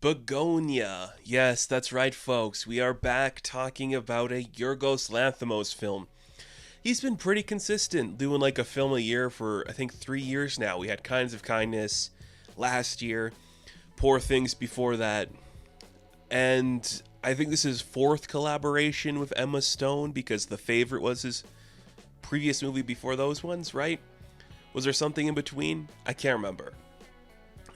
Bugonia. Yes, that's right, folks. We are back talking about a Yorgos Lanthimos film. He's been pretty consistent, doing like a film a year for, I think, 3 years now. We had Kinds of Kindness last year, Poor Things before that, and I think this is his fourth collaboration with Emma Stone because The Favorite was his previous movie before those ones, right? Was there something in between? I can't remember.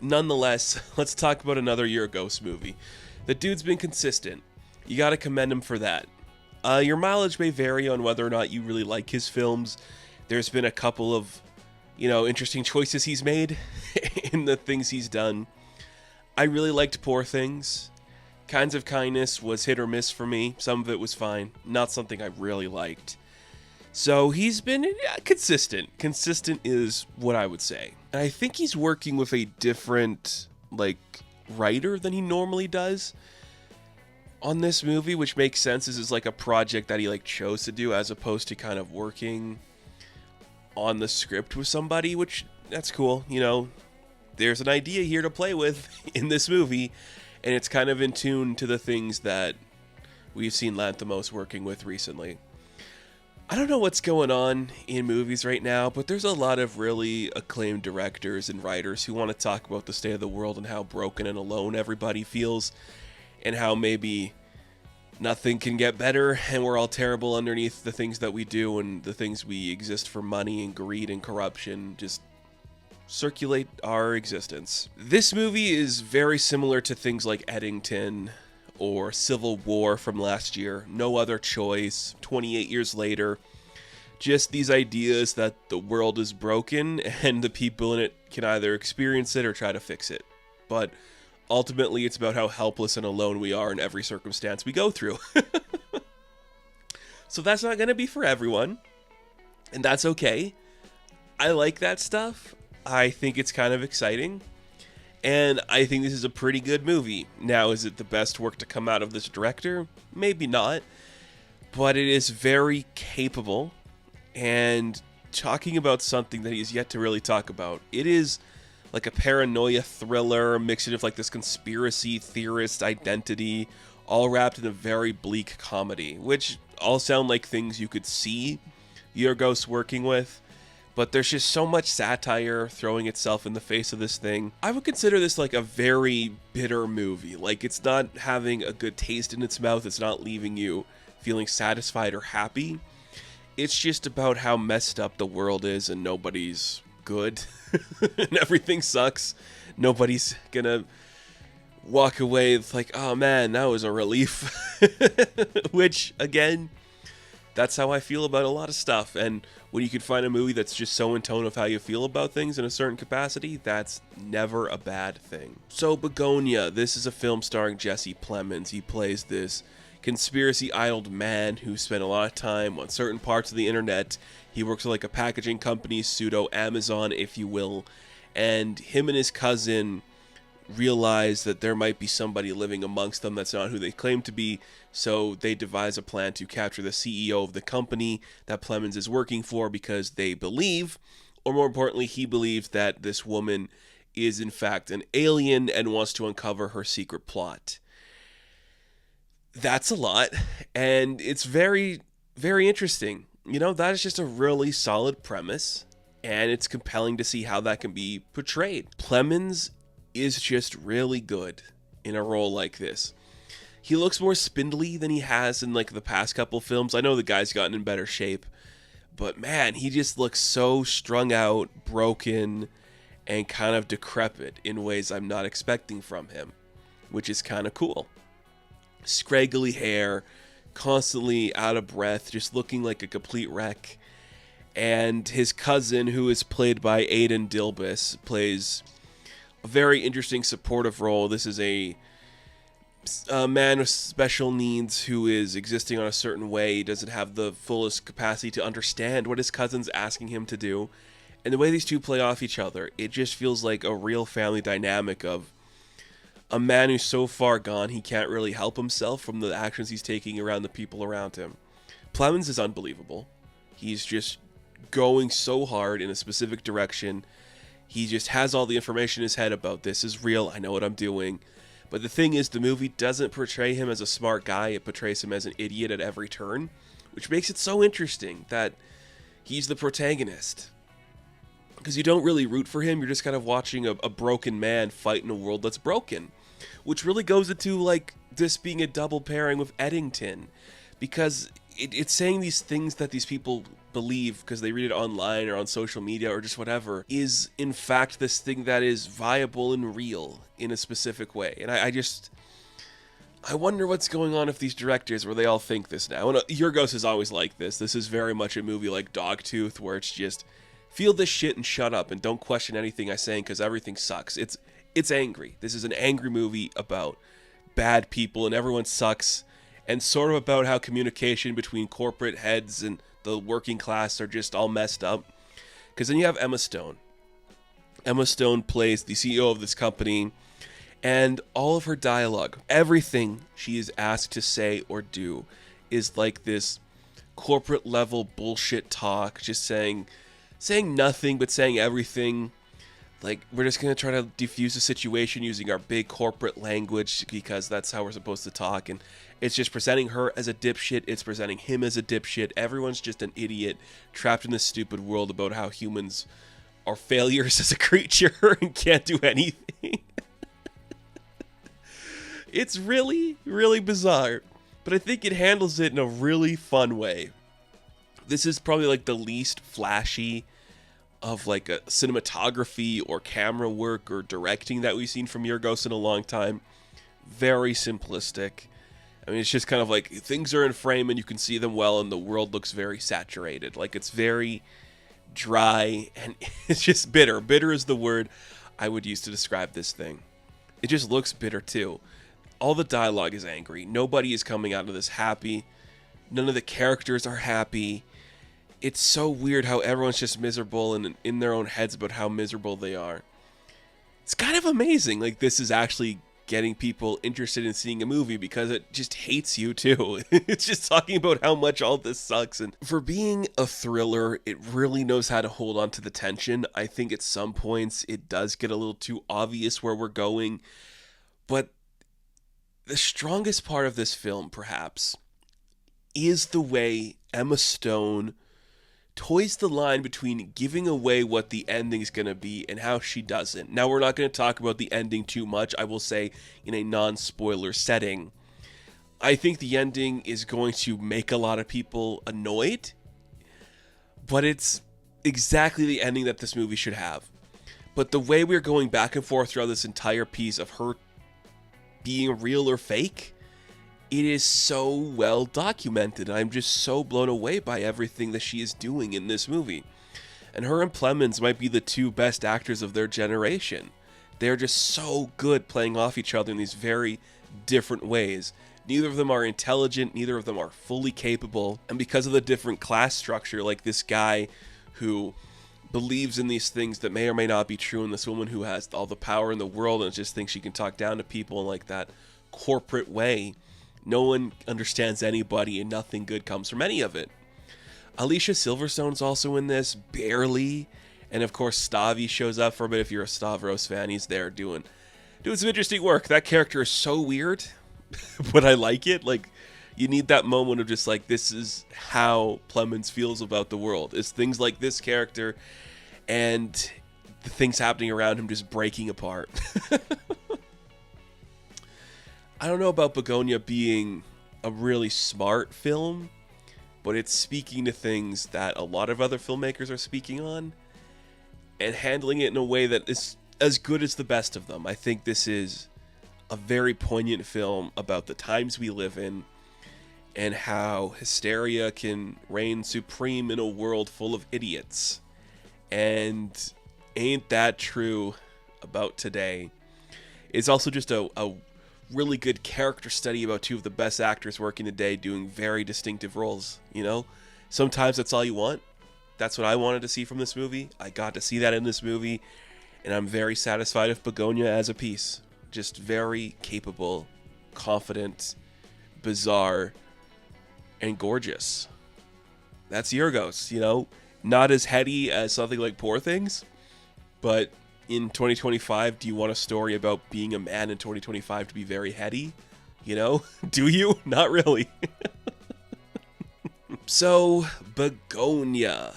Nonetheless, let's talk about another Yorgos movie. The dude's been consistent. You gotta commend him for that. Your mileage may vary on whether or not you really like his films. There's been a couple of, interesting choices he's made in the things he's done. I really liked Poor Things. Kinds of Kindness was hit or miss for me. Some of it was fine. Not something I really liked. So he's been consistent. Consistent is what I would say. And I think he's working with a different, writer than he normally does on this movie, which makes sense. This is like a project that he chose to do as opposed to kind of working on the script with somebody, which that's cool. There's an idea here to play with in this movie, and it's kind of in tune to the things that we've seen Lanthimos working with recently. I don't know what's going on in movies right now, but there's a lot of really acclaimed directors and writers who want to talk about the state of the world and how broken and alone everybody feels, and how maybe nothing can get better and we're all terrible underneath the things that we do, and the things we exist for money and greed and corruption just circulate our existence. This movie is very similar to things like Eddington or Civil War from last year. No Other Choice, 28 years later. Just these ideas that the world is broken and the people in it can either experience it or try to fix it. But ultimately, it's about how helpless and alone we are in every circumstance we go through. So that's not going to be for everyone, and that's okay. I like that stuff. I think it's kind of exciting. And I think this is a pretty good movie. Now, is it the best work to come out of this director? Maybe not. But it is very capable. And talking about something that he's yet to really talk about. It is like a paranoia thriller mixed with this conspiracy theorist identity, all wrapped in a very bleak comedy, which all sound like things you could see Yorgos working with. But there's just so much satire throwing itself in the face of this thing. I would consider this like a very bitter movie. It's not having a good taste in its mouth. It's not leaving you feeling satisfied or happy. It's just about how messed up the world is and nobody's good. And everything sucks. Nobody's gonna walk away with oh man, that was a relief. Which, again, that's how I feel about a lot of stuff. And when you can find a movie that's just so in tone of how you feel about things in a certain capacity, that's never a bad thing. So Bugonia, this is a film starring Jesse Plemons. He plays this conspiracy-idled man who spent a lot of time on certain parts of the internet. He works with a packaging company, pseudo Amazon, if you will. And him and his cousin realize that there might be somebody living amongst them that's not who they claim to be, so they devise a plan to capture the CEO of the company that Plemons is working for, because they believe, or more importantly, he believes, that this woman is in fact an alien and wants to uncover her secret plot. That's a lot, and it's very, very interesting. That is just a really solid premise, and it's compelling to see how that can be portrayed. Plemons is just really good in a role like this. He looks more spindly than he has in the past couple films. I know the guy's gotten in better shape, but man, he just looks so strung out, broken, and kind of decrepit in ways I'm not expecting from him, which is kind of cool. Scraggly hair, constantly out of breath, just looking like a complete wreck. And his cousin, who is played by Aidan Dilbus, plays a very interesting supportive role. This is a man with special needs who is existing on a certain way. He doesn't have the fullest capacity to understand what his cousin's asking him to do. And the way these two play off each other, it just feels like a real family dynamic of a man who's so far gone he can't really help himself from the actions he's taking around the people around him. Plemons is unbelievable. He's just going so hard in a specific direction. He just has all the information in his head about this is real, I know what I'm doing. But the thing is, the movie doesn't portray him as a smart guy. It portrays him as an idiot at every turn, which makes it so interesting that he's the protagonist. Because you don't really root for him. You're just kind of watching a broken man fight in a world that's broken. Which really goes into, like, this being a double pairing with Eddington. Because it's saying these things that these people believe because they read it online or on social media or just whatever is in fact this thing that is viable and real in a specific way. And I wonder what's going on with these directors where they all think this now. And Yorgos is always like this. This is very much a movie like Dogtooth where it's just feel this shit and shut up and don't question anything I'm saying because everything sucks. It's angry. This is an angry movie about bad people and everyone sucks, and sort of about how communication between corporate heads and the working class are just all messed up. Because then you have Emma Stone. Emma Stone plays the CEO of this company, and all of her dialogue, everything she is asked to say or do, is like this corporate level bullshit talk, just saying nothing but saying everything. Like, we're just going to try to defuse the situation using our big corporate language because that's how we're supposed to talk. And it's just presenting her as a dipshit. It's presenting him as a dipshit. Everyone's just an idiot trapped in this stupid world about how humans are failures as a creature and can't do anything. It's really, really bizarre. But I think it handles it in a really fun way. This is probably like the least flashy of like a cinematography or camera work or directing that we've seen from Yorgos in a long time. Very simplistic. I mean, it's just kind of like things are in frame and you can see them well and the world looks very saturated. Like, it's very dry and it's just bitter. Bitter is the word I would use to describe this thing. It just looks bitter too. All the dialogue is angry. Nobody is coming out of this happy. None of the characters are happy. It's so weird how everyone's just miserable and in their own heads about how miserable they are. It's kind of amazing. Like, this is actually getting people interested in seeing a movie because it just hates you too. It's just talking about how much all this sucks. And for being a thriller, it really knows how to hold on to the tension. I think at some points it does get a little too obvious where we're going. But the strongest part of this film, perhaps, is the way Emma Stone toys the line between giving away what the ending's going to be and how she doesn't. Now, we're not going to talk about the ending too much, I will say, in a non-spoiler setting. I think the ending is going to make a lot of people annoyed, but it's exactly the ending that this movie should have. But the way we're going back and forth throughout this entire piece of her being real or fake, it is so well documented. I'm just so blown away by everything that she is doing in this movie. And her and Plemons might be the two best actors of their generation. They're just so good playing off each other in these very different ways. Neither of them are intelligent, neither of them are fully capable. And because of the different class structure, like this guy who believes in these things that may or may not be true, and this woman who has all the power in the world and just thinks she can talk down to people in like that corporate way, no one understands anybody and nothing good comes from any of it. Alicia Silverstone's also in this, barely. And of course, Stavi shows up for a bit. If you're a Stavros fan, he's there doing some interesting work. That character is so weird, but I like it. Like, you need that moment of just like, this is how Plemons feels about the world. It's things like this character and the things happening around him just breaking apart. I don't know about Bugonia being a really smart film, but it's speaking to things that a lot of other filmmakers are speaking on and handling it in a way that is as good as the best of them. I think this is a very poignant film about the times we live in and how hysteria can reign supreme in a world full of idiots. And ain't that true about today? It's also just a really good character study about two of the best actors working today doing very distinctive roles, you know? Sometimes that's all you want. That's what I wanted to see from this movie. I got to see that in this movie, and I'm very satisfied with Bugonia as a piece. Just very capable, confident, bizarre, and gorgeous. That's Yorgos, you know? Not as heady as something like Poor Things, but in 2025, do you want a story about being a man in 2025 to be very heady? You know? Do you? Not really. So, Bugonia.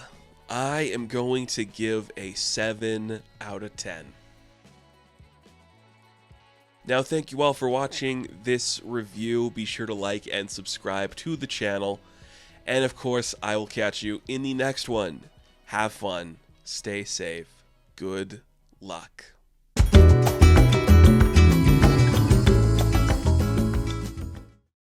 I am going to give a 7 out of 10. Now, thank you all for watching this review. Be sure to like and subscribe to the channel. And of course, I will catch you in the next one. Have fun. Stay safe. Good luck.